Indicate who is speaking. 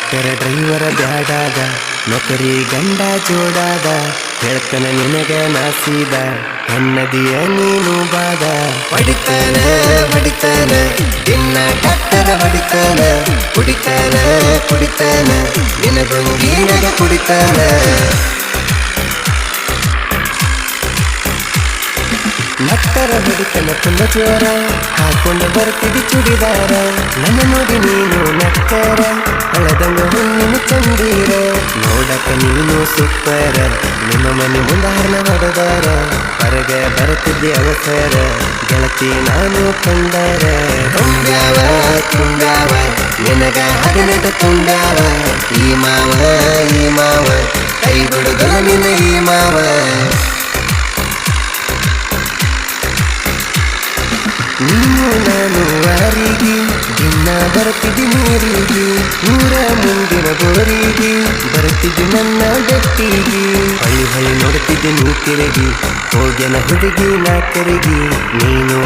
Speaker 1: tractor driver ಬ್ಯಾಡಾದ ನೌಕರಿ ಗಂಡ ಜೋಡಾದ ಹೇಳ್ತನ ನಿನಗ ನಾಸೀದ ನನ್ನದಿಯ ನೀನು ಬಾದ ಹೊಡಿತಾನ ಹೊಡಿತಾನ ಇನ್ನ ಟ್ರ್ಯಾಕ್ಟರ್ ಹೊಡಿತಾನ ಕುಡಿತಾನ ಕುಡಿತಾನ ನಿನಗೊಂಗೀನಗ ಕುಡಿತಾನ ನಟ್ಟರ ಹೊಡಿತನ ತುಂಬ ಜೋರ ಹಾಕೊಂಡು ಬರ್ತಿದ್ದಿ ಚುಡಿದಾರ ನನ್ನ ನೋಡಿ ನೀನು ನಕ್ಕರ ಹಳದಂಗ ಹುಣ್ಣಿನ ಚಂದೀರ ನೋಡಕ ನೀನು ಸೂಪರ ನಿಮ್ಮ ಮನೆ ಮುಂದಾರನ ಹೊಡೆದಾರ ಹೊರಗೆ ಬರುತ್ತಿದ್ದೆ ಅವಸರ ಗೆಳತಿ ನಾನು ಕಂಡರ ತುಂಬ್ಯಾವ ತುಂಬ್ಯಾವ ನಿನಗ ಹದಿನೆಟ ತುಂಬ್ಯಾವ ಈ ಮಾವ ಕೈ ಬಿಡುದಲ್ಲ ನಿನ್ನ ಈ ಮಾವ ನೀನು ನಾನು ವಾರಿಗೆ ದಿನ ಬರ್ತಿದ್ದಿ ನೀರಿಗೆ ಊರ ಮುಂದಿನ ಬೋರಿಗೆ ಬರ್ತಿದ್ದಿ ನನ್ನ ಗಟ್ಟಿಗೆ ಹೊಳಿ ಹೊಳಿ ನೋಡ್ತಿದ್ದೆ ನೀ ತಿರುಗಿ ಹೋಗ್ಯನ ಹುಡುಗಿ ನಾ ಕರಗಿ ನೀನು